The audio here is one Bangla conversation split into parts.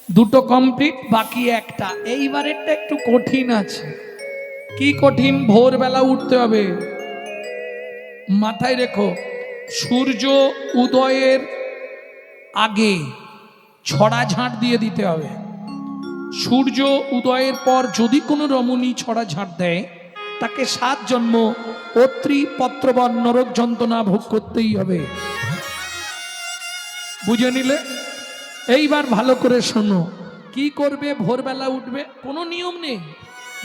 দুটো কমপ্লিট, বাকি একটা। এইবারেরটা একটু কঠিন আছে। কি কঠিন? ভোরবেলা উঠতে হবে। মাথায় রেখো, সূর্য উদয়ের আগে ছড়া ঝাঁট দিয়ে দিতে হবে। সূর্য উদয়ের পর যদি কোনো রমণী ছড়া ঝাঁট দেয়, তাকে 7 জন্ম অত্রি পত্রবন নরক যন্ত্রণা ভোগ করতেই হবে। বুঝে নিলে? এইবার ভালো করে শোনো, কি করবে? ভোরবেলা উঠবে, কোনো নিয়ম নেই।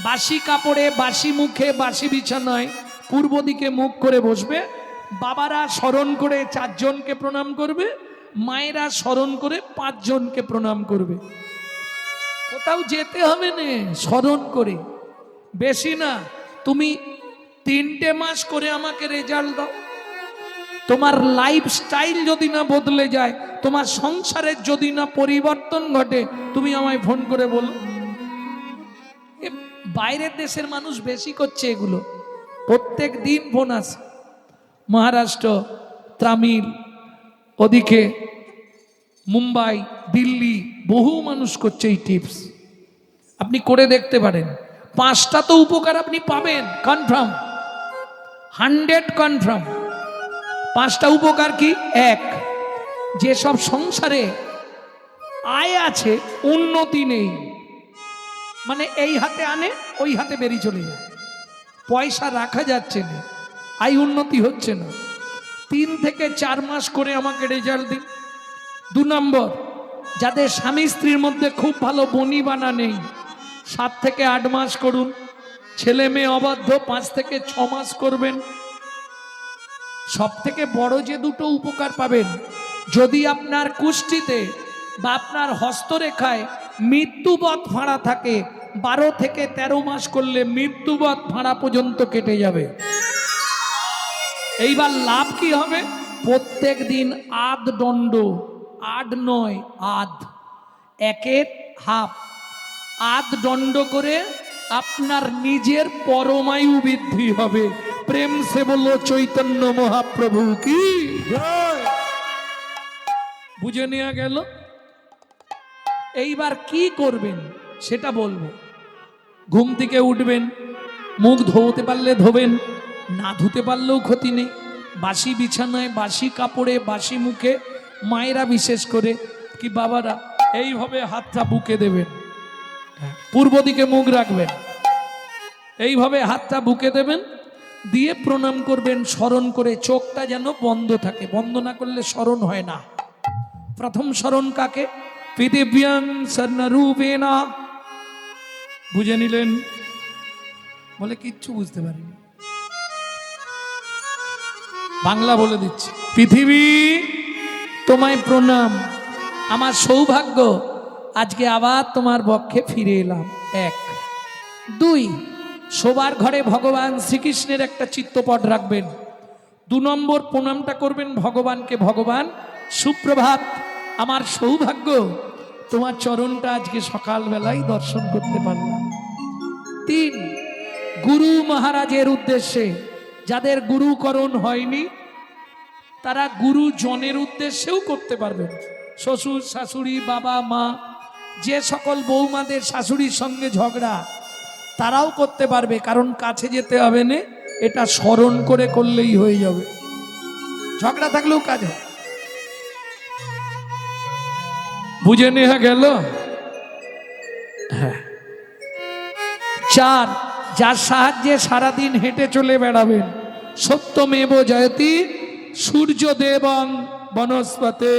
বাসি কাপড়ে, বাসি মুখে, বাসি বিছানায় পূর্ব দিকে মুখ করে বসবে। বাবারা স্মরণ করে 4 জনকে প্রণাম করবে, মায়েরা স্মরণ করে 5 জনকে প্রণাম করবে। কোথাও যেতে হবে না, স্মরণ করে। বেশি না, তুমি 3টে মাস করে আমাকে রেজাল্ট দাও। তোমার লাইফস্টাইল যদি না বদলে যায়, তোমার সংসারের যদি না পরিবর্তন ঘটে, তুমি আমায় ফোন করে বলো। বাইরের দেশের মানুষ বেশি করছে এগুলো, প্রত্যেক দিন ফোন আসে। মহারাষ্ট্র, তামিল, ওদিকে মুম্বাই, দিল্লি, বহু মানুষ করছে এই টিপস। আপনি করে দেখতে পারেন, 5টা তো উপকার আপনি পাবেন, কনফার্ম, 100 কনফার্ম। 5টা উপকার কি? 1, যেসব সংসারে আয় আছে উন্নতি নেই, মানে এই হাতে আনে ওই হাতে বেরিয়ে চলে যায়, পয়সা রাখা যাচ্ছে না, আয় উন্নতি হচ্ছে না। 3 থেকে 4 মাস করে আমাকে রেজাল্ট দিন। 2 নম্বর, যাদের স্বামী স্ত্রীর মধ্যে খুব ভালো বনি বানা নেই, 7 থেকে 8 মাস করুন। ছেলে মেয়ে অবাধ্য, 5 থেকে 6 মাস করবেন। সব থেকে বড় যে দুটো উপকার পাবেন, যদি আপনার কুষ্ঠিতে বা আপনার হস্তরেখায় মৃত্যুবৎ ফাঁড়া থাকে, 12 থেকে 13 মাস করলে মৃত্যুবৎ ফাঁড়া পর্যন্ত কেটে যাবে। এইবার লাভ কি হবে? প্রত্যেক দিন আধ দণ্ড, 8 নয় আধ, 1-এর হাফ, আধ দণ্ড করে আপনার নিজের পরমায়ু বৃদ্ধি হবে। প্রেম সে বললো চৈতন্য মহাপ্রভু কি জয়। বুঝে নেওয়া গেল? এইবার কি করবেন সেটা বলবো। ঘুম থেকে উঠবেন, মুখ ধোতে পারলে ধোবেন, না ধুতে পারলেও ক্ষতি নেই। বাসি বিছানায়, বাসি কাপড়ে, বাসি মুখে, মায়েরা বিশেষ করে কি বাবারা এইভাবে হাতটা বুকে দেবেন, পূর্ব দিকে মুখ রাখবেন, এইভাবে হাতটা বুকে দেবেন, দিয়ে প্রণাম করবেন স্মরণ করে। চোখটা যেন বন্ধ থাকে, বন্ধ না করলে স্মরণ হয় না। প্রথম স্মরণ কাকে? পৃথিব্যাং স্বর্ণরূপেণা। বুঝে নিলেন? বলে কিচ্ছু বুঝতে পারিনি, বাংলা বলে দিচ্ছি। পৃথিবী তোমায় প্রণাম, আমার সৌভাগ্য আজকে আবার তোমার বক্ষে ফিরে এলাম। 1, 2, শোবার ঘরে ভগবান শ্রীকৃষ্ণের একটা চিত্রপট রাখবেন। 2 নম্বর প্রণামটা করবেন ভগবানকে, ভগবান সুপ্রভাত, আমার সৌভাগ্য তোমার চরণটা আজকে সকালবেলায় দর্শন করতে পারলাম। 3, গুরু মহারাজের উদ্দেশ্যে, যাদের গুরুকরণ হয়নি তারা গুরুজনের উদ্দেশ্যেও করতে পারবেন। শ্বশুর শাশুড়ি, বাবা মা, যে সকল বৌমাদের শাশুড়ির সঙ্গে ঝগড়া, তারাও করতে পারবে, কারণ কাছে যেতে হবে না, এটা স্মরণ করে করলেই হয়ে যাবে। ঝগড়া থাকলেও কাজ হয়। বুঝে নেওয়া গেল? হ্যাঁ। 4, যার সাহায্যে সারাদিন হেঁটে চলে বেড়াবেন। সত্যমেব জয়তি সূর্যদেবং বনস্পতে।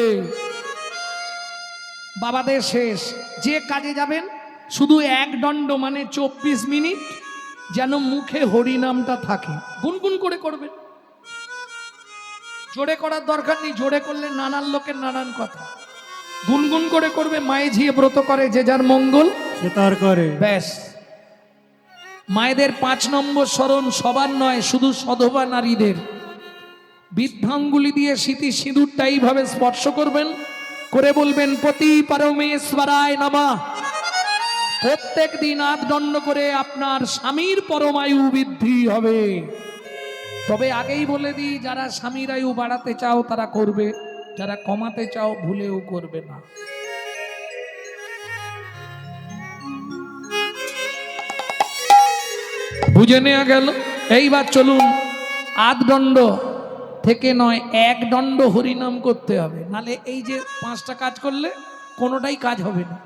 বাবাদের শেষ, যে কাজে যাবেন শুধু 1 দণ্ড মানে 24 মিনিট যেন মুখে হরিনামটা থাকে, গুনগুন করে করবেন। জোরে করার দরকার নেই, জোরে করলে নানান লোকের নানান কথা। গুনগুন করে করবে। মায়ে ঝিয়ে ব্রত করে, যে যার মঙ্গল সে তার করে, ব্যাস। মায়েদের 5 নম্বর স্মরণ সবার নয়, শুধু সধবা নারীদের। বৃদ্ধাঙ্গুলি দিয়ে স্মৃতি সিঁদুরটা এইভাবে স্পর্শ করবেন, করে বলবেন পতি পরমেশ্বরায় নমঃ। প্রত্যেক দিন 8 দণ্ড করে আপনার স্বামীর পরমায়ু বৃদ্ধি হবে। তবে আগেই বলে দিই, যারা স্বামীর আয়ু বাড়াতে চাও তারা করবে, যারা কমাতে চাও ভুলেও করবে না। বুঝে নেওয়া গেল। এইবার চলুন, আধ দণ্ড থেকে নয়, এক দণ্ড হরিনাম করতে হবে, নালে এই যে 5টা কাজ করলে কোনোটাই কাজ হবে না।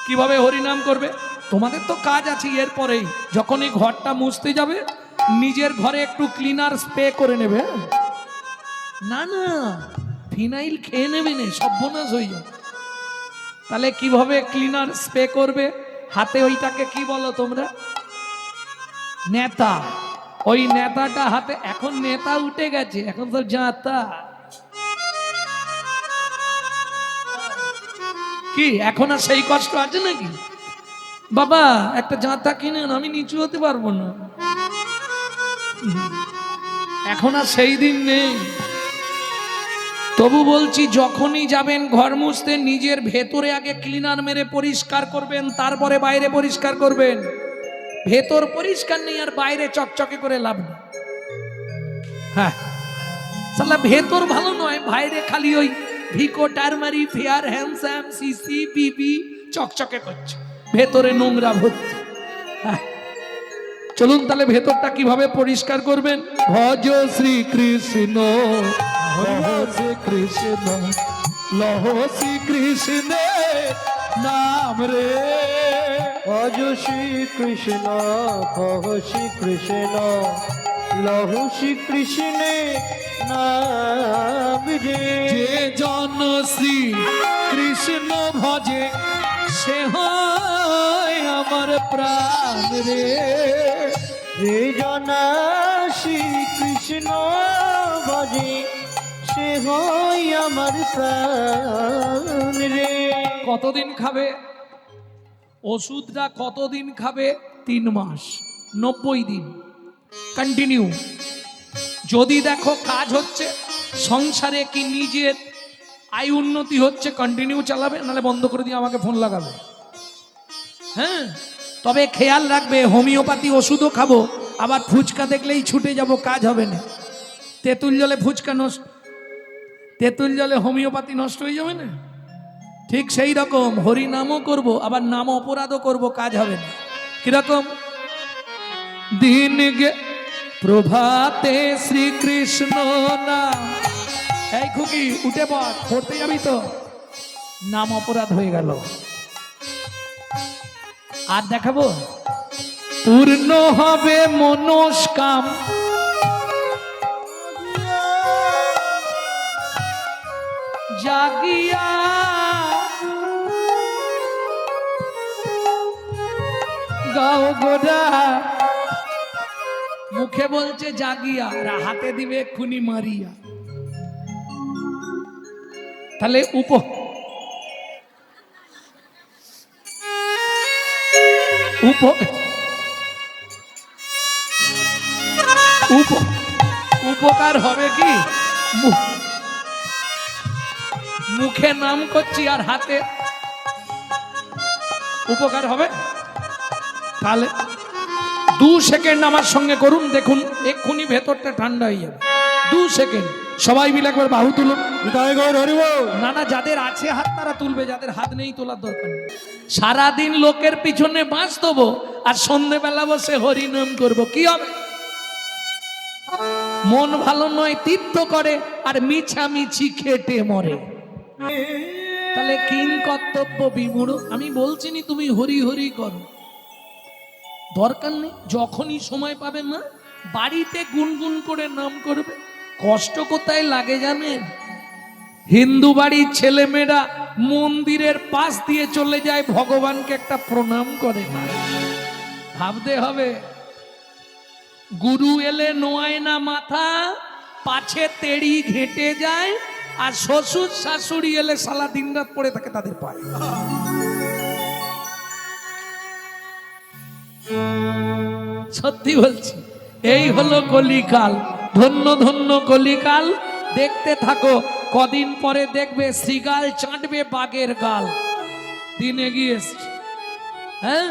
কিভাবে হরিনাম করবে? তোমাদের তো কাজ আছে এরপরেই, যখনই ঘরটা মুছতে যাবে নিজের ঘরে একটু ক্লিনার স্প্রে করে নেবে। না না, ফিনাইল খেয়ে নেবে না, সর্বনাশ হয়ে যাবে। তাহলে কিভাবে ক্লিনার স্প্রে করবে? হাতে ওইটাকে কি বলো তোমরা? নেতা। ওই নেতাটা হাতে, এখন নেতা উঠে গেছে, এখন তো জাতা। কি এখন আর সেই কষ্ট আছে নাকি? বাবা একটা জাতা কিনে আমি নিচু হতে পারবো না, এখন আর সেই দিন নেই। তবু বলছি, যখনই যাবেন ঘর মুছতে নিজের ভেতরে আগে ক্লিনার মেরে পরিষ্কার করবেন, তারপরে বাইরে পরিষ্কার করবেন। ভেতর পরিষ্কার নেই আর বাইরে চকচকে করে লাভ নেই। হ্যাঁ, সালা ভেতর ভালো নয়, বাইরে খালি ওই ভিকো টারমারি ফেয়ার হ্যান্ডসাম সিসি বিবি চকচকে করছে, ভেতরে নোংরা ভর্তি। হ্যাঁ, চলুন তাহলে ভেতরটা কিভাবে পরিষ্কার করবেন। ভজ শ্রীকৃষ্ণ, শ্রী কৃষ্ণ, লহ শ্রী কৃষ্ণ নাম রে। ভজ শ্রী কৃষ্ণ, কহ শ্রী কৃষ্ণ, লহ শ্রী কৃষ্ণ নাম রে। যে জন শ্রী কৃষ্ণ ভজে সে হয় আমার প্রাণ রে। যে জনা শ্রী কৃষ্ণ ভজে সে হয় আমার প্রাণ রে। কতদিন খাবে ওষুধটা? কতদিন খাবে? 3 মাস, 90 দিন কন্টিনিউ। যদি দেখো কাজ হচ্ছে সংসারে, কি নিজের আয় উন্নতি হচ্ছে, কন্টিনিউ চালাবে, নাহলে বন্ধ করে দিয়ে আমাকে ফোন লাগাবে। হ্যাঁ, তবে খেয়াল রাখবে, হোমিওপ্যাথি ওষুধও খাবো, আবার ফুচকা দেখলেই ছুটে যাব, কাজ হবে না। তেঁতুল জলে ফুচকা নষ্ট, তেঁতুল জলে হোমিওপ্যাথি নষ্ট হয়ে যাবে না। ঠিক সেই রকম হরি নামও করব, আবার নাম অপরাধও করব, কাজ হবে না। কিরকম? দিন গে প্রভাতে শ্রীকৃষ্ণ নাম। এই খুকি উঠে পড়, পড়তে যাবি তো? নাম অপরাধ হয়ে গেল। আর দেখাবো, পূর্ণ হবে মনস্কাম, জাগিয়া গাও গোড়া। মুখে বলছে জাগিয়া, আর হাতে দিবে এক্ষুনি মারিয়া। তাহলে উপকার হবে কি? মুখে নাম করছি আর হাতে উপকার হবে। তাহলে 2 সেকেন্ড আমার সঙ্গে করুন, দেখুন এক্ষুনি ভেতরটা ঠান্ডা হয়ে যাবে। 2 সেকেন্ড সবাই মিলে একবার বাহু তুলুন। না না, যাদের আছে হাত তারা তুলবে, যাদের হাত নেই তোলার দরকার নেই। সারাদিন লোকের পিছনে বাঁশ দেবো আর সন্ধ্যেবেলা বসে হরিনাম করবো, কি হবে? মন ভালো নয় তীর্থ করে আর মিছামিছি খেটে মরে। তাহলে কিং কর্তব্য বিমূঢ়। আমি বলছি নি তুমি হরি হরি করো, দরকার নেই। যখনই সময় পাবে মা বাড়িতে গুনগুন করে নাম করবে। কষ্ট কোথায় লাগে জানেন? হিন্দু বাড়ির ছেলেমেয়েরা মন্দিরের পাশ দিয়ে চলে যায়, ভগবানকে একটা প্রণাম করে না। ভাবতে হবে, গুরু এলে নোয়ায় না মাথা, পাছে তেড়ি ঘেটে যায়, আর শ্বশুর শাশুড়ি এলে সারা দিন রাত পড়ে থাকে তাদের পায়ে। সত্যি বলছি, এই হলো কলিকাল। ধন্য ধন্য কলিকাল। দেখতে থাকো, কদিন পরে দেখবে শ্রীগাল চাটবে বাঘের গাল। দিন এগিয়ে এসছে। হ্যাঁ,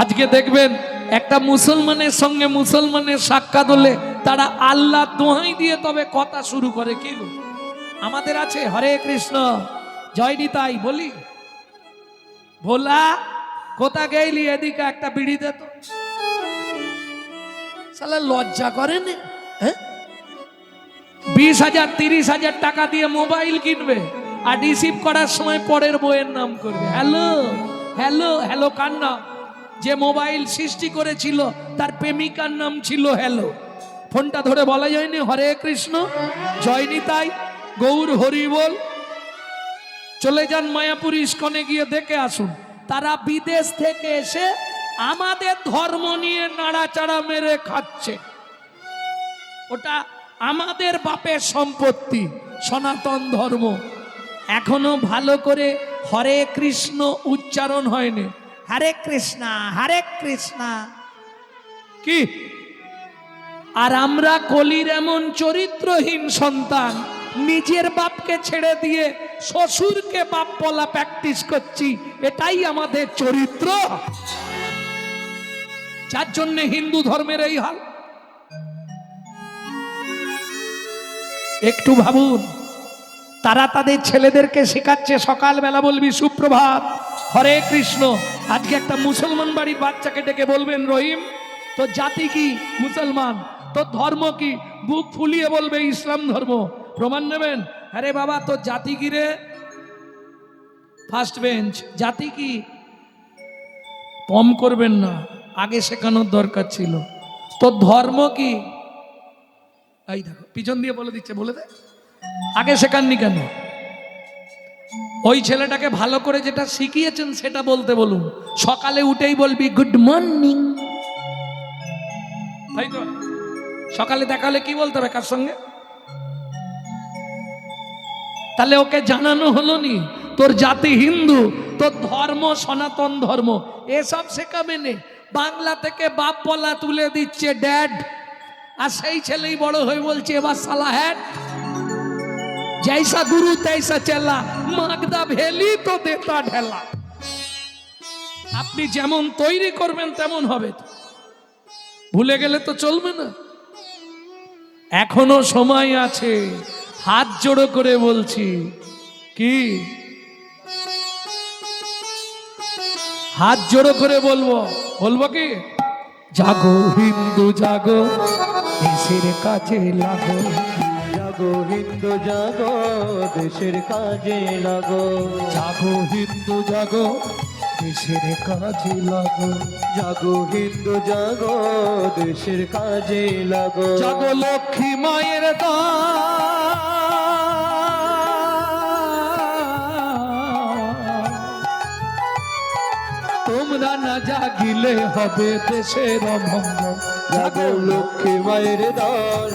আজকে দেখবেন একটা মুসলমানের সঙ্গে মুসলমানের সাক্ষাৎ হলে তারা আল্লাহ দোহাই দিয়ে তবে কথা শুরু করে। কি গো, আমাদের আছে হরে কৃষ্ণ জয় নিতাই বলি, ভোলা কোথা গেইলি এদিকে একটা বিড়ি দে তো। শালা লজ্জা করে না? হ্যাঁ, 20,000 30,000 টাকা দিয়ে মোবাইল কিনবে আর রিসিভ করার সময় পরের বইয়ের নাম করবে। হ্যালো হ্যালো হ্যালো কার নাম? যে মোবাইল সৃষ্টি করেছিল তার প্রেমিকার নাম ছিল হ্যালো। ফোনটা ধরে বলা যায়নি হরে কৃষ্ণ জয় নিতাই গৌর হরি বল। চলে যান মায়াপুর ইস্কনে গিয়ে দেখে আসুন, তারা বিদেশ থেকে এসে আমাদের ধর্ম নিয়ে নাড়াচাড়া মেরে খাচ্ছে। ওটা আমাদের বাপের সম্পত্তি, সনাতন ধর্ম। এখনো ভালো করে হরে কৃষ্ণ উচ্চারণ হয়নি। হরে কৃষ্ণা হরে কৃষ্ণা কি? আর আমরা কলির এমন চরিত্রহীন সন্তান, নিজের বাপকে ছেড়ে দিয়ে শ্বশুরকে বাপ বলা প্র্যাকটিস করছি। এটাই আমাদের চরিত্র, যার জন্য হিন্দু ধর্মের এই হাল। একটু ভাবুন, তারা তাদের ছেলেদেরকে শেখাচ্ছে সকালবেলা বলবি সুপ্রভাত হরে কৃষ্ণ। আজকে একটা মুসলমান বাড়ির বাচ্চাকে ডেকে বলবেন রহিম তোর জাতি কি? মুসলমান। তোর ধর্ম কি? বুক ফুলিয়ে বলবে ইসলাম ধর্ম। প্রমাণ নেবেন? আরে বাবা তোর জাতি কি রে? First bench. জাতি কি? কম করবেন না, আগে শেখানোর দরকার ছিল। তোর ধর্ম কি? এই দেখো পিছন দিয়ে বলে দিচ্ছে, বলে দে। আগে শেখাননি কেন? ওই ছেলেটাকে ভালো করে যেটা শিখিয়েছেন সেটা বলতে বলুন। সকালে উঠেই বলবি গুড মর্নিং, তাই তো? সকালে দেখা হলে কি বলতে হবে কার সঙ্গে? তাহলে ওকে জানানো হলো নি তোর জাতি হিন্দু, তোর ধর্ম সনাতন ধর্ম। এসব শেখাবে নে। বাংলা থেকে বাপ বলা তুলে দিচ্ছে ড্যাড, আর সেই ছেলেই বড় হয়ে বলছে এবার সালা হ্যাট। জৈসা গুরু তৈসা চেলা, মাগদা ভেলি তো দেতা ঢেলা। আপনি যেমন তৈরি করবেন তেমন হবে। ভুলে গেলে তো চলবে না। এখনো সময় আছে, হাত জোড়ো করে বলছি। কি হাত জোড়ো করে বলবো? বলবো কি? জাগো হিন্দু জাগো, দেশের কাজে লাগো। জাগো হিন্দু জাগো, দেশের কাজে লাগো। জাগো হিন্দু জাগো, দেশের কাজে লাগো। জাগো হিন্দু জাগো, দেশের কাজে লাগো। জাগো লক্ষ্মী মায়ের তোমরা না জাগিলে হবে দেশের অমঙ্গল। জাগো লক্ষ্মী মায়ের দল,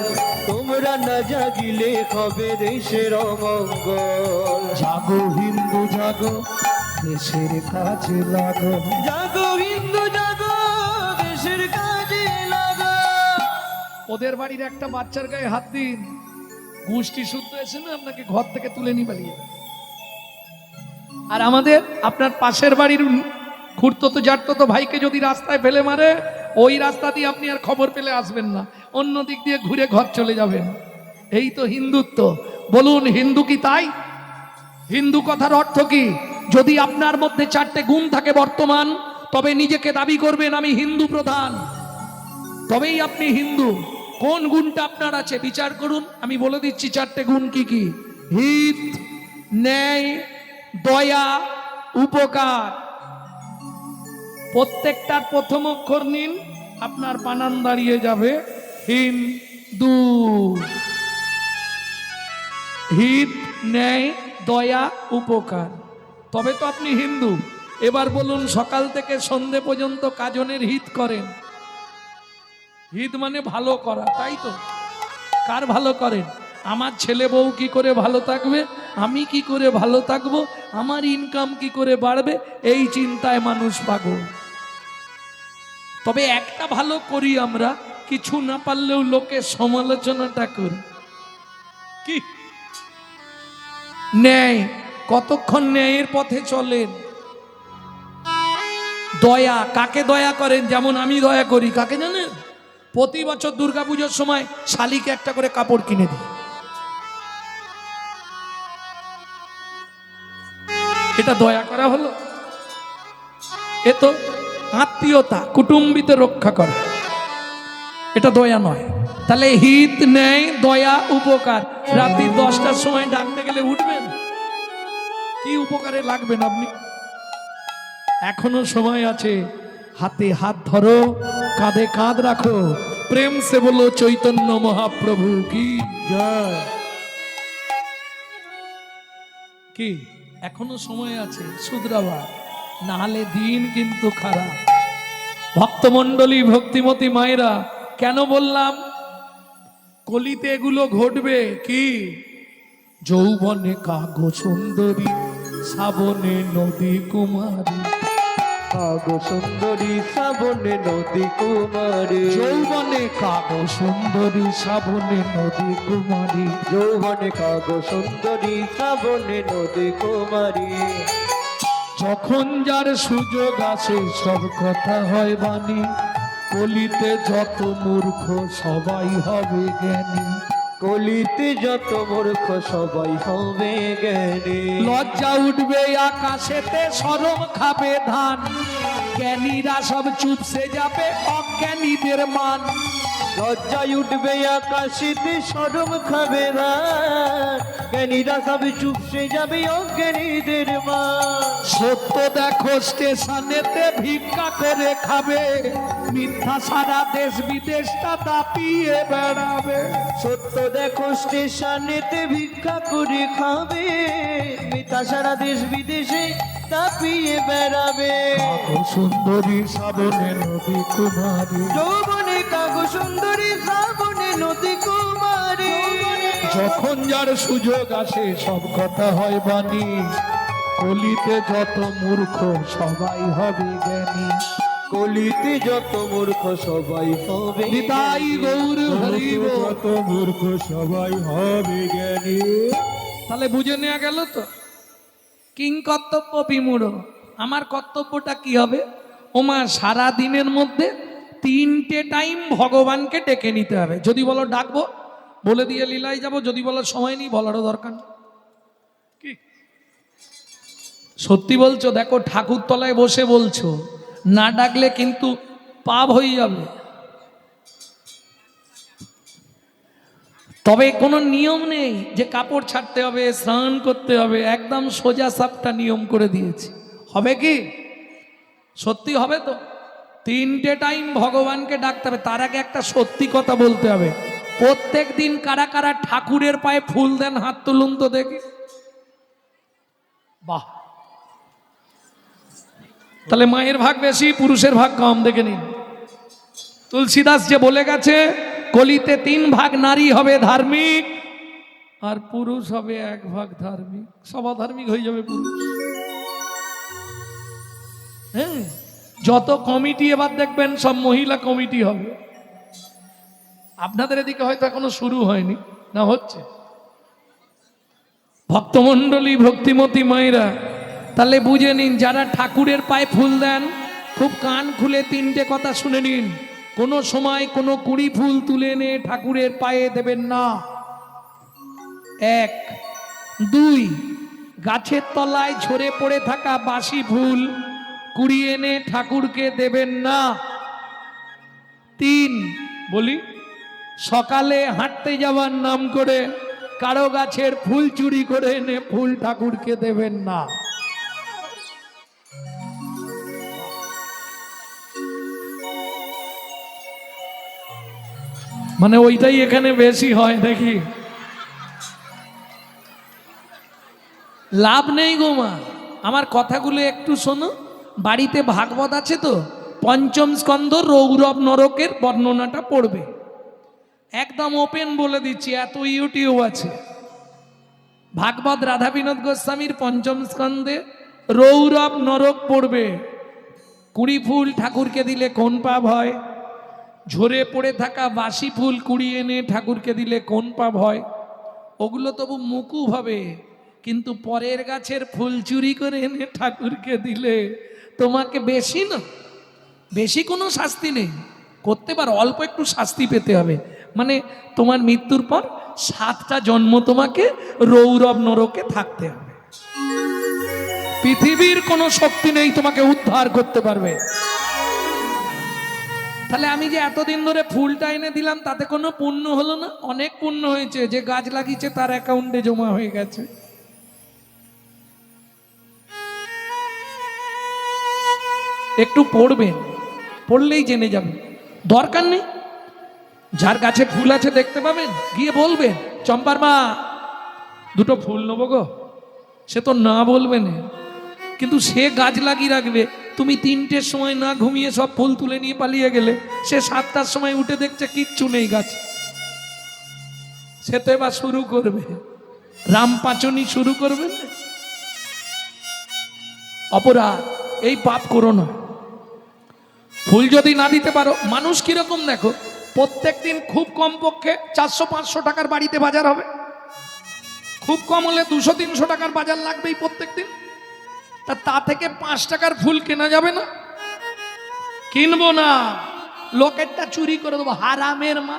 তোমরা না জাগিলে হবে দেশের অমঙ্গল। জাগো হিন্দু জাগো, দেশের কাজে লাগো। জাগো হিন্দু জাগো, দেশের কাজে লাগো। ওদের বাড়ির একটা বাচ্চার গায়ে হাত দিন, গোষ্ঠী শুদ্ধ এসে না আপনাকে ঘর থেকে তুলে নিয়ে পালিয়ে যাবে। আর আমাদের আপনার পাশের বাড়ির খুঁড়তো জাটতো ভাইকে যদি রাস্তায় ফেলে মারে, ওই রাস্তা দিয়ে আপনি আর খবর পেলে আসবেন না, অন্য দিক দিয়ে ঘুরে ঘর চলে যাবেন। এই তো হিন্দুত্ব। বলুন হিন্দু কি তাই? হিন্দু কথার অর্থ কি? যদি আপনার মধ্যে 4টে গুণ থাকে বর্তমান, তবে নিজেকে দাবি করবেন আমি হিন্দু প্রধান, তবেই আপনি হিন্দু। কোন গুণটা আপনার আছে বিচার করুন। আমি বলে দিচ্ছি 4টে গুণ কি কি। হিত, ন্যায়, দয়া, উপকার। প্রত্যেকটার প্রথম অক্ষর নিন, আপনার বানান দাঁড়িয়ে যাবে হিন্দু। হিত, ন্যায়, দয়া, উপকার, তবে তো আপনি হিন্দু। এবার বলুন সকাল থেকে সন্ধে পর্যন্ত কাজনের হিত করেন। হিত মানে ভালো করা, তাই তো? কার ভালো করেন? আমার ছেলে বউ কি করে ভালো থাকবে, আমি কি করে ভালো থাকবো, আমার ইনকাম কি করে বাড়বে, এই চিন্তায় মানুষ পাগল। তবে একটা ভালো করি আমরা, কিছু না পারলেও লোকের সমালোচনাটা করি। কি? ন্যায়। কতক্ষণ ন্যায়ের পথে চলেন? দয়া। কাকে দয়া করেন? যেমন আমি দয়া করি কাকে জানেন? প্রতি বছর দুর্গাপুজোর সময় শালিকে একটা করে কাপড় কিনে দিই। এটা দয়া করা হলো? এ তো আত্মীয়তা, কুটুম্বিতে রক্ষা করে, এটা দয়া নয়। তাহলে হিত নেই, দয়া, উপকার। রাত্রি 10টার সময় ডাকতে গেলে উঠবেন? কি উপকারে লাগবেন আপনি? এখনো সময় আছে, হাতে হাত ধরো, কাঁধে কাঁধ রাখো, প্রেম সে বলো চৈতন্য মহাপ্রভু কি জয়। কি এখনো সময় আছে, শুধরাবা, নাহলে দিন কিন্তু খারাপ। ভক্তমণ্ডলী, ভক্তিমতী মায়েরা, কেন বললাম কলিতে এগুলো ঘটবে? কি যৌবনে কাগো সুন্দরী, শ্রাবণে নদী কুমারী, কাগো সুন্দরী শ্রাবণে নদী কুমারী, যৌবনে কাগো সুন্দরী, শ্রাবণে নদী কুমারী, যৌবনে কাগো সুন্দরী শ্রাবণে নদী কুমারী। যখন যার সুযোগ আসে সব কথা হয় বাণী, কলিতে যত মূর্খ সবাই হবে জ্ঞানী, কলিতে যত মূর্খ সবাই হবে জ্ঞানী। লজ্জা উঠবে আকাশেতে, শরম খাবে ধান, জ্ঞানীরা সব চুপসে যাবে, অজ্ঞানীদের মান। লজ্জায় উঠবে আকাশেতে, শরম খাবে না, জ্ঞানীরা সব চুপসে যাবে, অজ্ঞানীদের মা। সত্য দেখো স্টেশনেতে ভিক্ষা করে খাবে, মিথ্যা সারা দেশ বিদেশটা দাপিয়ে বেড়াবে। সত্য দেখো স্টেশনেতে ভিক্ষা করে খাবে, মিথ্যা সারা দেশ বিদেশে তাপিয়ে বেড়াবে। কাগো সুন্দরী শ্রাবণে নদী কুমারী, যৌবনে কাগো সুন্দরী শ্রাবণে নদী কুমারী। যখন যার সুযোগ আসে সব কথা হয় বাণী, কলিতে যত মূর্খ সবাই হবে জ্ঞানী, কলিতে যত মূর্খ সবাই হবে নিতাই গৌর হরি বল। যত মূর্খ সবাই হবে জ্ঞানী। তাহলে বুঝে নেওয়া গেল তো কিং কর্তব্য বিমূঢ়। আমার কর্তব্যটা কি হবে? ওমা সারা দিনের মধ্যে 3টে টাইম ভগবানকে ডেকে নিতে হবে। যদি বলো ডাকবো, বলে দিয়ে লীলায় যাব। যদি বলো সময় নেই, বলারও দরকার নেই। কি সত্যি বলছো? দেখো ঠাকুর তলায় বসে বলছো, না ডাকলে কিন্তু পাপ হয়ে যাবে। তবে কোনো নিয়ম নেই যে কাপড় ছাড়তে হবে, স্নান করতে হবে, একদম সোজা সাপটা নিয়ম করে দিয়েছি। হবে কি? সত্যি হবে তো? 3টে টাইম ভগবানকে ডাকতে হবে। তার আগে একটা সত্যি কথা বলতে হবে। প্রত্যেক দিন কারা কারা ঠাকুরের পায়ে ফুল দেন? হাত তুলুন তো দেখি। বাহ, তাহলে মায়ের ভাগ বেশি, পুরুষের ভাগ কম। দেখে নিন, তুলসীদাস যে বলে গেছে, কলিতে 3 ভাগ নারী হবে ধার্মিক, আর পুরুষ হবে 1 ভাগ ধার্মিক। সব ধার্মিক হয়ে যাবে পুরুষ। হ্যাঁ, যত কমিটি এবার দেখবেন সব মহিলা কমিটি হবে। আপনাদের এদিকে হয়তো এখনো শুরু হয়নি, না হচ্ছে? ভক্তমণ্ডলী, ভক্তিমতী মায়েরা, তাহলে বুঝে নিন, যারা ঠাকুরের পায়ে ফুল দেন, খুব কান খুলে 3টে কথা শুনে নিন। কোনো সময় কোনো কুড়ি ফুল তুলে এনে ঠাকুরের পায়ে দেবেন না। 1, 2, গাছের তলায় ঝরে পড়ে থাকা বাসি ফুল কুড়িয়ে এনে ঠাকুরকে দেবেন না। 3, বলি, সকালে হাঁটতে যাওয়ার নাম করে কারো গাছের ফুল চুরি করে এনে ফুল ঠাকুরকে দেবেন না। মানে ওইটাই এখানে বেশি হয় দেখি। লাভ নেই গো মা, আমার কথাগুলো একটু শোনো। বাড়িতে ভাগবত আছে তো, 5ম স্কন্ধ রৌরব নরকের বর্ণনাটা পড়বে। একদম ওপেন বলে দিচ্ছি, এত ইউটিউব আছে। ভাগবত রাধা বিনোদ গোস্বামীর 5ম স্কন্ধে রৌরব নরক পড়বে। কুড়ি ফুল ঠাকুরকে দিলে কোন পাপ হয়? ঝরে পড়ে থাকা বাসি ফুল কুড়িয়ে এনে ঠাকুরকে দিলে কোন পাপ হয়? ওগুলো তবু মুকুব হবে, কিন্তু পরের গাছের ফুল চুরি করে এনে ঠাকুরকে দিলে তোমাকে বেশি না, বেশি কোনো শাস্তি নেই। করতে পারো, অল্প একটু শাস্তি পেতে হবে। মানে তোমার মৃত্যুর পর 7টা জন্ম তোমাকে রৌরব নরকে থাকতে হবে। পৃথিবীর কোনো শক্তি নেই তোমাকে উদ্ধার করতে পারবে। তাহলে আমি যে এতদিন ধরে ফুলটা এনে দিলাম তাতে কোনো পুণ্য হলো না? অনেক পুণ্য হয়েছে। যে গাছ লাগিয়েছে তার অ্যাকাউন্টে জমা হয়ে গেছে। একটু পড়বেন, পড়লেই জেনে যাবেন। দরকার নেই, যার গাছে ফুল আছে দেখতে পাবেন, গিয়ে বলবেন চম্পার মা দুটো ফুল নেবো গো, সে তো না বলবে না, কিন্তু সে গাছ লাগিয়ে রাখবে। তুমি 3টের সময় না ঘুমিয়ে সব ফুল তুলে নিয়ে পালিয়ে গেলে, সে 7টার সময় উঠে দেখছে কিচ্ছু নেই গাছ। সে তো এবার শুরু করবে রামপাচনি শুরু করবে না। অপরাধ, এই পাপ করো না। ফুল যদি না দিতে পারো, মানুষ কিরকম দেখো, প্রত্যেকদিন খুব কম পক্ষে 400-500 টাকার বাড়িতে বাজার হবে, খুব কম হলে 200-300 টাকার বাজার লাগবেই প্রত্যেকদিন। তা থেকে 5 টাকার ফুল কেনা যাবে না? কিনবো না, লোকেরটা চুরি করে দেবো, হারামের মা।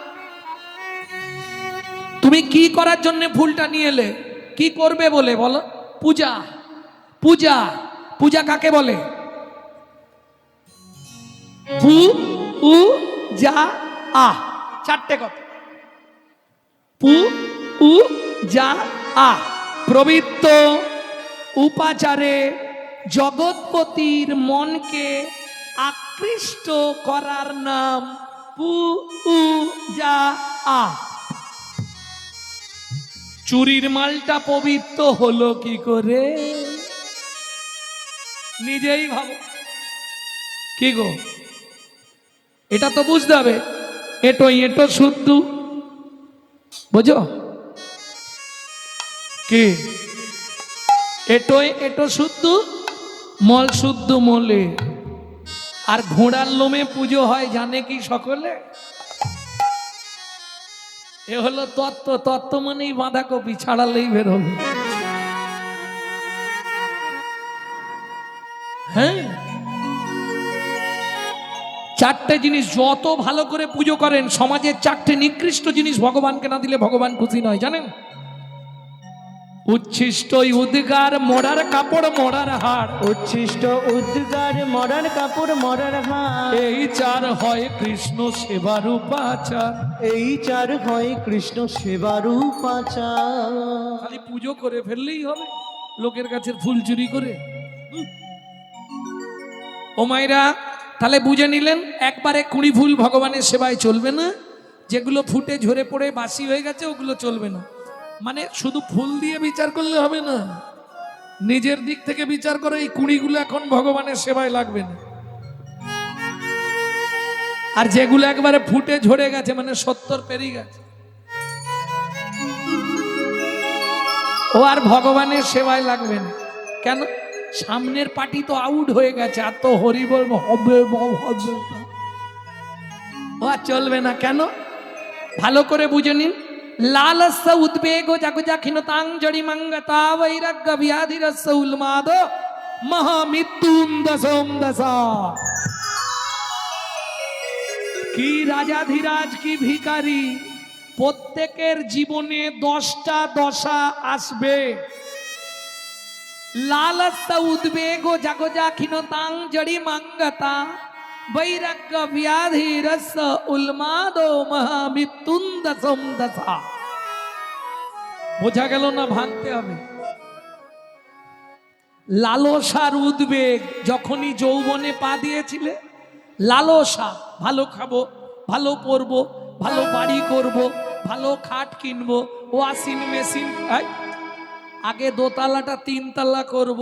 তুমি কি করার জন্য ফুলটা নিয়ে এলে? কি করবে বলে বলো? পূজা। পূজা, পূজা কাকে বলে? পু উ যা আ, 4টে কথা। পু উ যা আ, পবিত্র উপাচারে জগৎপতির মনকে আকৃষ্ট করার নাম পূজা। চুরির মালটা পবিত্র হলো কি করে? নিজেই ভাবো। কি গো, এটা তো বুঝতে হবে। এটো এটো শুদ্ধ, বুঝো কি? এটোয় এটো শুদ্ধ, মল শুদ্ধ মলে। আর ঘোড়ার লোমে পুজো হয় জানে কি সকলে? এ হলো তত্ত্ব। তত্ত্ব মানেই বাঁধাকপি, ছাড়ালেই বের হবে। হ্যাঁ, 4টে জিনিস যত ভালো করে পুজো করেন, সমাজের 4টে নিকৃষ্ট জিনিস ভগবানকে না দিলে ভগবান খুশি নয়, জানেন? উচ্ছিষ্ট উদ্গার, মরার কাপড়, মরার হাড়। উচ্ছিষ্ট উদ্গার, মরার কাপড়, মরার হাড়। এই 4 হয় কৃষ্ণ সেবার উপাচার। এই 4 হয় কৃষ্ণ সেবার উপাচার। খালি পুজো করে ফেললেই হবে লোকের কাছে ফুল চুরি করে? ও মাইরা, তাহলে বুঝে নিলেন, একবারে 20 ফুল ভগবানের সেবায় চলবে না। যেগুলো ফুটে ঝরে পড়ে বাসি হয়ে গেছে ওগুলো চলবে না। মানে শুধু ফুল দিয়ে বিচার করলে হবে না, নিজের দিক থেকে বিচার করে এই 20গুলো এখন ভগবানের সেবায় লাগবে না। আর যেগুলো একবারে ফুটে ঝরে গেছে, মানে 70 পেরিয়ে গেছে, ও আর ভগবানের সেবায় লাগবে না। কেন? সামনের পার্টি তো আউট হয়ে গেছে, আর তো হরিবল হবে, ও আর চলবে না। কেন? ভালো করে বুঝে নিন। লালস্য উদ্বেগ জাগজা ক্ষীণতাং জড়ি মঙ্গতা বৈরাগ্য ব্যাধিরস্য উন্মাদ মহামৃত্যুম দশম দশা। কি রাজাধিরাজ, কি ভিখারি, প্রত্যেকের জীবনে 10টা দশা আসবে। লালস্য উদ্বেগ জাগজা ক্ষীণতাং জড়ি মঙ্গতা বৈরাগ্য ব্যাধিরস্য উন্মাদ মহামৃত্যুম দশম দশা। বোঝা গেল না? ভাঙতে হবে। লালসার উদ্বেগ, যখনই যৌবনে পা দিয়েছিলে, লালসা, ভালো খাবো, ভালো পরবো, ভালো বাড়ি করব, ভালো খাট কিনবো, ওয়াশিং মেশিন, আগে 2তলাটা 3তলা করব,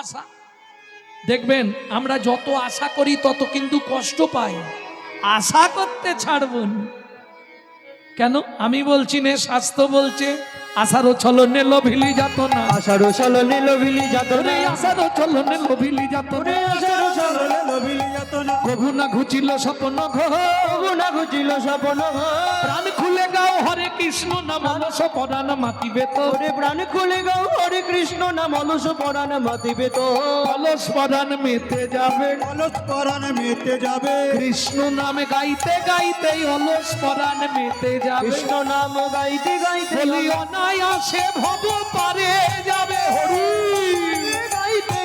আশা। দেখবেন আমরা যত আশা করি তত কিন্তু কষ্ট পাই। আশা করতে ছাড়বন কেন? আমি বলছি না, শাস্ত্র বলছে আশারও ছলনে লোভিলি যাত না, আশারও ছলনে লোভিলি যাত না, আশারও ছলনে লোভিলি যাত না, আশারও ছলনে লোভিলি যাত না। কভু না ঘুচিল স্বপ্ন ঘর, কভু না ঘুচিল স্বপ্ন ঘর। প্রাণ খুলে গাও হরে কৃষ্ণ নাম অলস পরাণ মাতিবে তো। ওরে প্রাণ খুলে গাও হরে কৃষ্ণ নাম অলস পরাণ মাতিবে তো। অলস পরাণ মেতে যাবে, অলস পরাণ মেতে যাবে। কৃষ্ণ নাম গাইতে গাইতে অলস পরাণ মেতে যাবে। কৃষ্ণ নাম গাইতে গাইতে বলি অনায়াসে ভব পারে যাবে। হরি গাইতে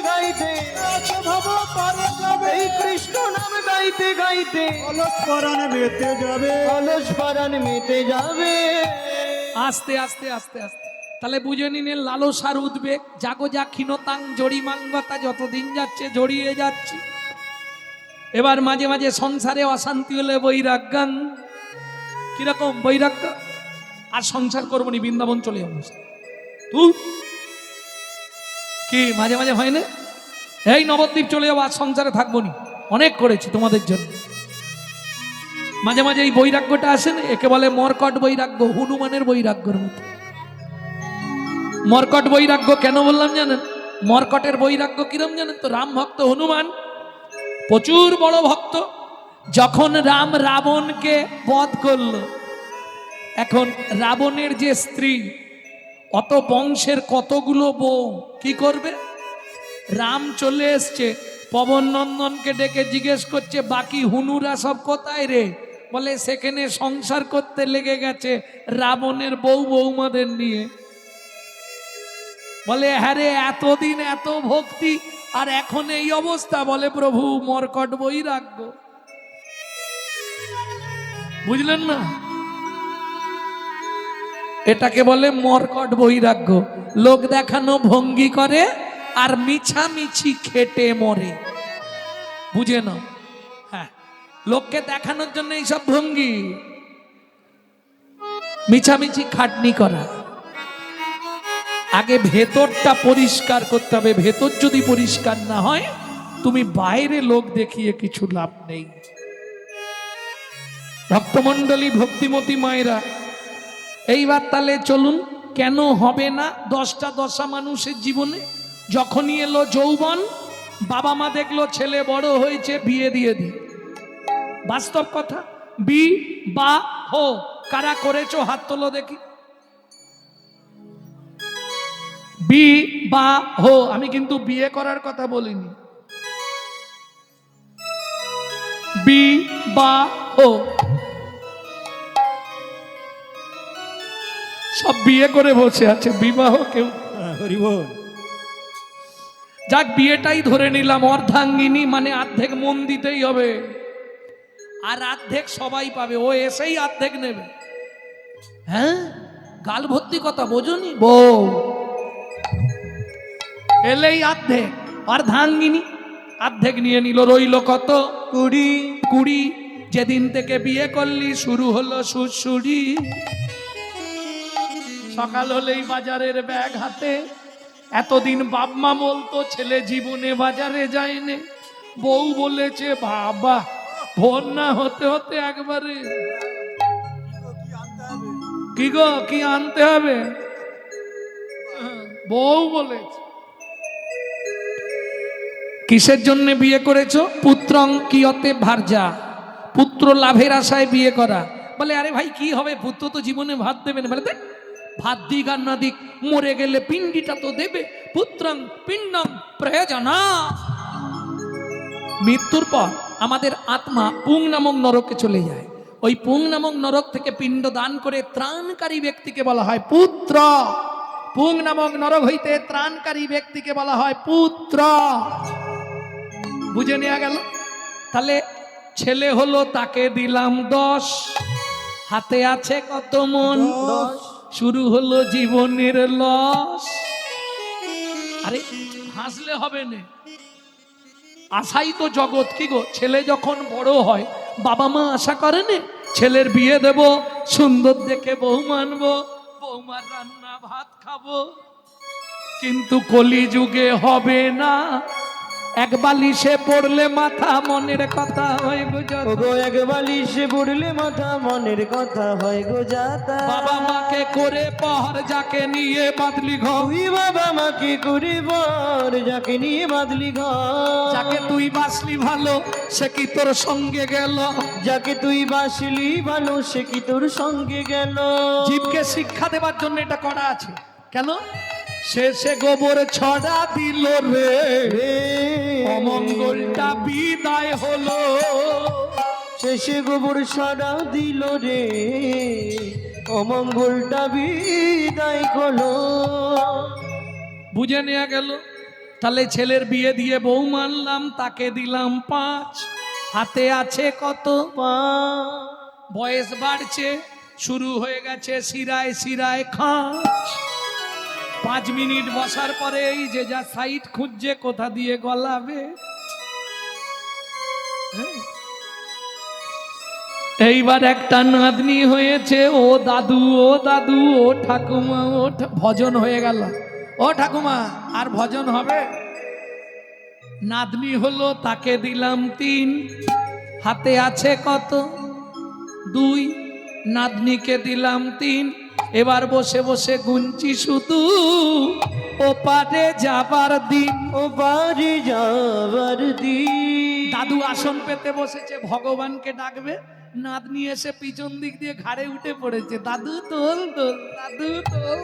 গাইতে গাইতে অলস পরাণ মেতে যাবে। অলস পরাণ মেতে যাবে। আস্তে আস্তে আস্তে আস্তে তাহলে বুঝে নিলেন লালসার উদ্বেগ, জাগো যা ক্ষীণতাং জড়িমাঙ্গতা, যতদিন যাচ্ছে জড়িয়ে যাচ্ছি। এবার মাঝে মাঝে সংসারে অশান্তি হলে বৈরাগ্যাং, কিরকম বৈরাগ্য, আর সংসার করবো নি, বৃন্দাবন চলে যাবো। তুই কি মাঝে মাঝে হয় না, এই নবদ্বীপ চলে যাবো, আর সংসারে থাকবো নি, অনেক করেছি তোমাদের জন্য। মাঝে মাঝে এই বৈরাগ্যটা আসে না, একে বলে মর্কট বৈরাগ্য, হনুমানের বৈরাগ্যের মতো। মর্কট বৈরাগ্য কেন বললাম জানেন? মর্কটের বৈরাগ্য কিরম জানেন তো? রাম ভক্ত হনুমান প্রচুর বড় ভক্ত। যখন রাম রাবণকে বধ করল, এখন রাবণের যে স্ত্রী, অত বংশের কতগুলো বউ, কি করবে? রাম চলে এসছে, পবন নন্দনকে ডেকে জিজ্ঞেস করছে বাকি হুনুরা সব কোথায় রে? বলে সেখানে সংসার করতে লেগে গেছে রাবণের বউ বৌমাদের নিয়ে। বলে হ্যাঁ রে, এতদিন এত ভক্তি আর এখন এই অবস্থা। বলে প্রভু মর্কট বৈরাগ্য। বুঝলেন না? এটাকে বলে মর্কট বৈরাগ্য। লোক দেখানো ভঙ্গি করে আর মিছামিছি খেটে মরে। বুঝে নাও? হ্যাঁ, লোককে দেখানোর জন্য এইসব ভঙ্গি, মিছামিছি খাটনি করা। আগে ভেতরটা পরিষ্কার করতে হবে। ভেতর যদি পরিষ্কার না হয়, তুমি বাইরে লোক দেখিয়ে কিছু লাভ নেই। ভক্তমণ্ডলী, ভক্তিমতী মায়েরা, এইবার তাহলে চলুন, কেন হবে না 10টা দশা মানুষের জীবনে? যখনই এলো যৌবন, বাবা মা দেখলো ছেলে বড় হয়েছে, বিয়ে দিয়ে দি। বাস্তব কথা, বিবাহ কারা করেছো হাত তোলো দেখি। বিবাহ, আমি কিন্তু বিয়ে করার কথা বলিনি। বিবাহ, সব বিয়ে করে বসে আছে, বিবাহ কেউ। হরি বল। যাক, বিয়েটাই ধরে নিলাম। অর্ধাঙ্গিনী মানে অর্ধেক মন দিতেই হবে, আর অর্ধেক সবাই পাবে। ও এসেই অর্ধেক নেবে। হ্যাঁ, গাল ভর্তি কথা বোঝনি? বউ এলেই অর্ধেক, অর্ধাঙ্গিনী অর্ধেক নিয়ে নিল। রইল কত? 20। যেদিন থেকে বিয়ে করলি শুরু হলো সুরসুরি। সকাল হলেই বাজারের ব্যাগ হাতে। এতদিন বাপমা বলতো ছেলে জীবনে বাজারে যায়নি, বউ বলেছে বাবা ভোর না হতে হতে একবারে কি গো কি আনতে হবে, বউ বলেছে। কিসের জন্য বিয়ে করেছো? পুত্রং কিয়তে ভার্যা, পুত্র লাভের আশায় বিয়ে করা। বলে আরে ভাই কি হবে, পুত্র তো জীবনে ভাত দেবে না। বলে ভাত দিক আর না দিক, মরে গেলে পিণ্ডিটা তো দেবে। পুত্রং পিণ্ডং প্রয়োজনা। মৃত্যুর পর আমাদের আত্মা পুং নামক নরকে চলে যায়। ওই পুং নামক নরক থেকে পিণ্ড দান করে ত্রাণকারী ব্যক্তিকে বলা হয় পুত্র। পুং নামক নরক হইতে ত্রাণকারী ব্যক্তিকে বলা হয় পুত্র। বুঝে নেওয়া গেল? তাহলে ছেলে হলো, তাকে দিলাম 10, হাতে আছে কত মন? 10। শুরু হলো জীবনের লস। আরে হাসলে হবে না, আশাই তো জগৎ। কি গো, ছেলে যখন বড় হয় বাবা মা আশা করেন ছেলের বিয়ে দেব, সুন্দর দেখে বউ মানবো, বৌমার রান্না ভাত খাবো। কিন্তু কলিযুগে হবে না। এক বালিশে পড়লে মাথা মনের কথা হয় গো যত। ওগো এক বালিশে পড়লে মাথা মনের কথা হয় গো যাতা। বাবা মাকে করে পর যাকে নিয়ে বাদলি ঘর। তুই বাবা মাকে করে বর যাকে নিয়ে বাদলি ঘর। যাকে তুই বাসলি ভালো সে কি তোর সঙ্গে গেল। যাকে তুই বাসলি ভালো সে কি তোর সঙ্গে গেল। জীবকে শিক্ষা দেবার জন্য এটা করা আছে। কেন? শেষে গোবর ছড়া দিল রে, অমঙ্গলটা বিদায় হলো। শেষে গোবর ছড়া দিল রে, অমঙ্গলটা বিদায় হলো। বুঝে নেওয়া গেল? তাহলে ছেলের বিয়ে দিয়ে বউ মানলাম, তাকে দিলাম 5। হাতে আছে কত পাঁচ। বয়স বাড়ছে, শুরু হয়ে গেছে শিরায় শিরায় খাঁচ। 5 মিনিট বসার পরে এই যে যা সাইড খুঁজছে কোথা দিয়ে গলাবে। এইবার একটা নাতনি হয়েছে, ও দাদু ও দাদু ও ঠাকুমা ও ভজন হয়ে গেল। ও ঠাকুমা আর ভজন হবে? নাতনি হলো, তাকে দিলাম 3, হাতে আছে কত 2, নাতনিকে দিলাম 3। এবার বসে বসে গুনছি শুধু, ও পারে যাবার দিন। ও বাড়ি যাবার দিন। দাদু আসন পেতে বসেছে, ভগবানকে ডাকবে, নাতনি এসে পিছন দিক দিয়ে ঘাড়ে উঠে পড়েছে, দাদু তোল তোল, দাদু তোল।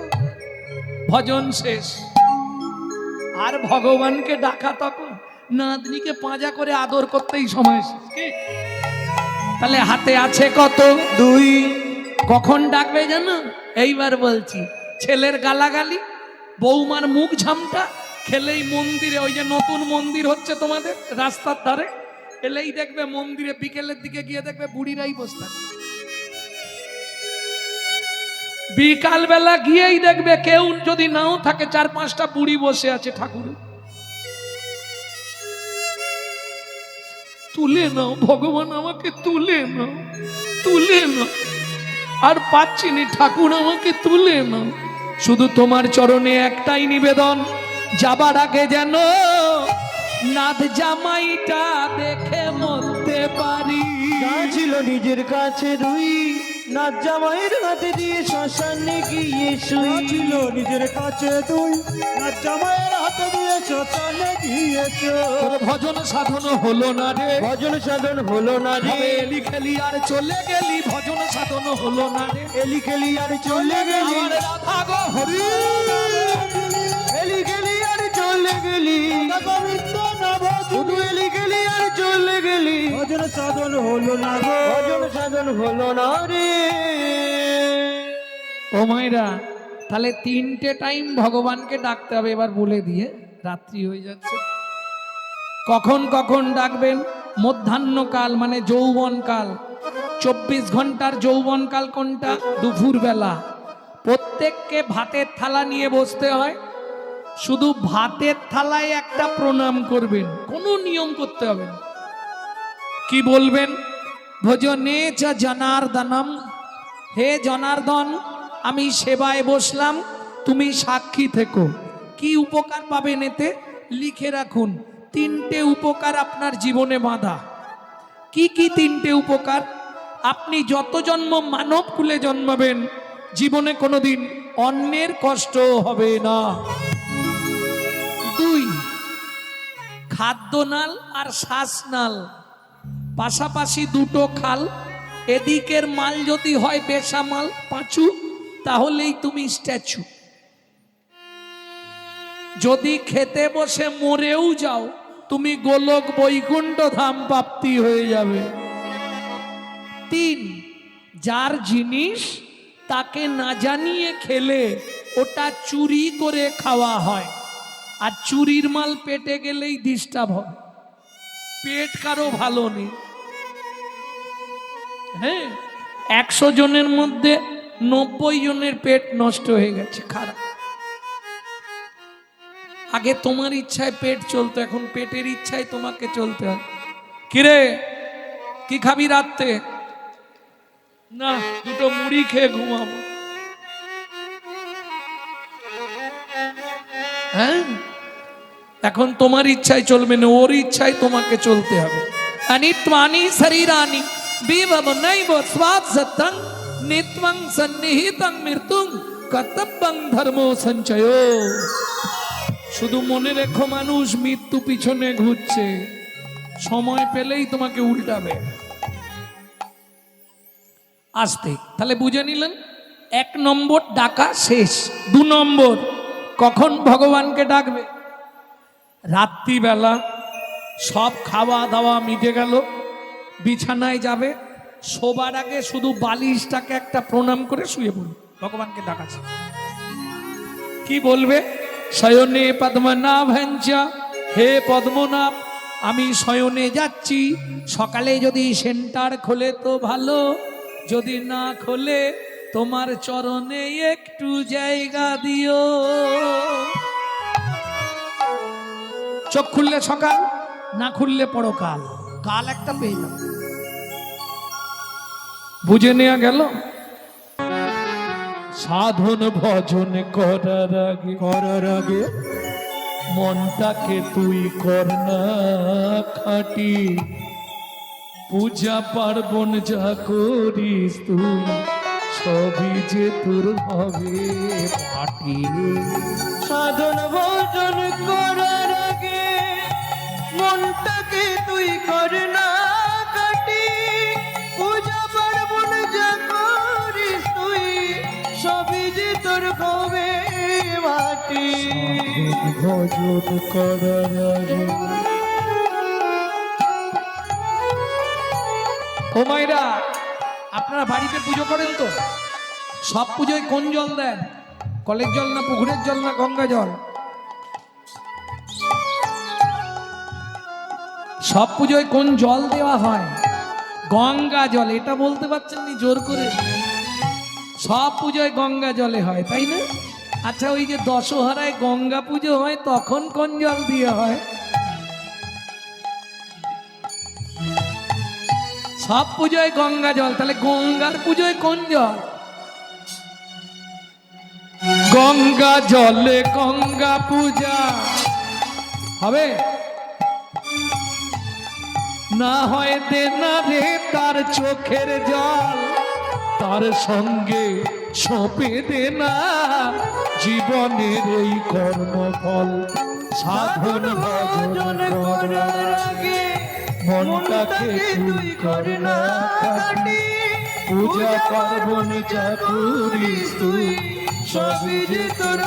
ভজন শেষ, আর ভগবানকে ডাকা তখন, নাতনিকে পাঁজা করে আদর করতেই সময় শেষ। কি? তাহলে হাতে আছে কত 2। কখন ডাকবে জানো? এইবার বলছি, ছেলের গালাগালি, বৌমার মুখ ঝামটা খেলেই মন্দিরে, ওই যে নতুন মন্দির হচ্ছে তোমাদের রাস্তার ধারে, এলেই দেখবে মন্দিরে বিকেলের দিকে গিয়ে দেখবে বুড়িরাই বসে থাকে। বিকাল বেলা গিয়েই দেখবে কেউ যদি নাও থাকে 4-5টা বুড়ি বসে আছে ঠাকুর। তুলে নাও ভগবান, আমাকে তুলে নাও, তুলে নাও, আর পাচ্ছি না ঠাকুর, আমাকে তুলে নাও। শুধু তোমার চরণে একটাই নিবেদন, যাবার আগে যেন নাথ জামাইটা দেখে মরতে পারি। যা ছিল নিজের কাছে 2, নাথ জামাইয়ের হাতে দিয়ে শ্মশানে গিয়ে শুই। ছিল নিজের কাছে 2, না জামাইয়ের হাতে দিয়ে শ্মশানে গিয়েছো। তোর ভজন সাধন হলো না রে, ভজন সাধন হলো না রে। তবে এলি খেলি আর চলে গেলি, ভজন সাধন হলো না রে। এলি খেলি আর চলে গেলি। আমার রাধা গো হরি, এলি খেলি আর চলে গেলি। গোবিন্দ নাম শুধু এলি খেলি আর চলে গেলি। ভজন সাধন হলো না গো। ভজন সাধন হলো না রে। ও মাইরা, তাহলে 3টে টাইম ভগবানকে ডাকতে হবে। এবার বলে দিয়ে, রাত্রি হয়ে যাচ্ছে। কখন কখন ডাকবেন? মধ্যাহ্নকাল মানে যৌবনকাল, 24 ঘন্টার যৌবনকাল কোনটা? দুপুর বেলা। প্রত্যেককে ভাতের থালা নিয়ে বসতে হয়, শুধু ভাতের থালায় একটা প্রণাম করবেন, কোনো নিয়ম করতে হবে না। কি বলবেন? ভজনে চ জনার্দনম, হে জনার্দন আমি সেবায় বসলাম, তুমি সাক্ষী থেকো। কি উপকার পাবেন এতে? লিখে রাখুন, 3টে উপকার আপনার জীবনে বাঁধা। কি কি 3টে উপকার? আপনি যত জন্ম মানব কুলে জন্মাবেন, জীবনে কোনোদিন অন্যের কষ্ট হবে না। 2, খাদ্যনাল আর শ্বাসনাল পাশাপাশি 2টো খাল। এদিকের মাল যদি হয় বেসামাল পাঁচু, তাহলেই তুমি স্ট্যাচু। যদি খেতে বসে মরেও যাও, তুমি গোলক বৈকুণ্ঠ ধাম প্রাপ্তি হয়ে যাবে। 3, যার জিনিস তাকে না জানিয়ে খেলে ওটা চুরি করে খাওয়া হয়, আর চুরির মাল পেটে গেলেই ডিস্টার্ব হবে। পেট কারো ভালো নেই। হ্যাঁ, 100 জনের মধ্যে 90 জনের পেট নষ্ট হয়ে গেছে, খারাপ। আগে তোমার ইচ্ছায় পেট চলতো, এখন পেটের ইচ্ছায় তোমাকে চলতে হয়। কিরে, কি খাবি রাত্রে? না, 2টো মুড়ি খেয়ে ঘুমাবো। হ্যাঁ, এখন তোমার ইচ্ছায় চলবে না, ওর ইচ্ছায় তোমাকে চলতে হবে। অনিত্বানি শরীরানি বিভব নৈব স্বাদ সত্যং নিত্যং সন্নিহিতং মৃত্যুং কর্তব্যং ধর্মো সঞ্চয়ো। শুধু মনে রেখো, মানুষ মৃত্যু পিছনে ঘুরছে, সময় পেলেই তোমাকে উল্টাবে। আসতে, তাহলে বুঝে নিলেন, 1 নম্বর ডাকা শেষ। 2 নম্বর, কখন ভগবানকে ডাকবে? রাত্রিবেলা সব খাওয়া দাওয়া মিটে গেল, বিছানায় যাবে, শোবার আগে শুধু বালিশটাকে একটা প্রণাম করে শুয়ে পড়বে, ভগবানকে ডাকাচ্ছে। কি বলবে? শয়নে পদ্মনাভঞ্চ, হে পদ্মনাভ আমি শয়নে যাচ্ছি, সকালে যদি সেন্টার খোলে তো ভালো, যদি না খোলে তোমার চরণে একটু জায়গা দিও। চোখ খুললে সকাল, না খুললে পরকাল, কাল একটা পেয়ে যাও। বুঝে নেওয়া গেল। সাধন ভজন করার আগে মনটাকে তুই কর না খাটি, পূজা পার্বণ যা করিস তুই সবই যে তোর হবে মাটি। সাধন ভজন করার আগে মনটাকে তুই কর না কাটি, পূজা পার্বণ যা করিস তুই সবই যে তোর হবে মাটি। ভজন করার আগে ও মায়েরা, আপনারা বাড়িতে পুজো করেন তো? সব পুজোয় কোন জল দেন? কলের জল না পুকুরের জল না গঙ্গা জল? সব পুজোয় কোন জল দেওয়া হয়? গঙ্গা জল। এটা বলতে পারছেন নি জোর করে? সব পুজোয় গঙ্গা জলে হয়, তাই না? আচ্ছা, ওই যে দশহরায় গঙ্গা পুজো হয় তখন কোন জল দিয়ে হয়? সব পুজোয় গঙ্গা জল, তাহলে গঙ্গার পুজোয় কোন জল? গঙ্গা জলে গঙ্গা পূজা হবে না হয় দে না রে তার চোখের জল, তার সঙ্গে সঁপে দে না জীবনের এই কর্মফল। সাধন ভজন করার আগে মনটাকে তুই কর না খাটি, পূজা পার্বণ যা করিস তুই সবই যে তোর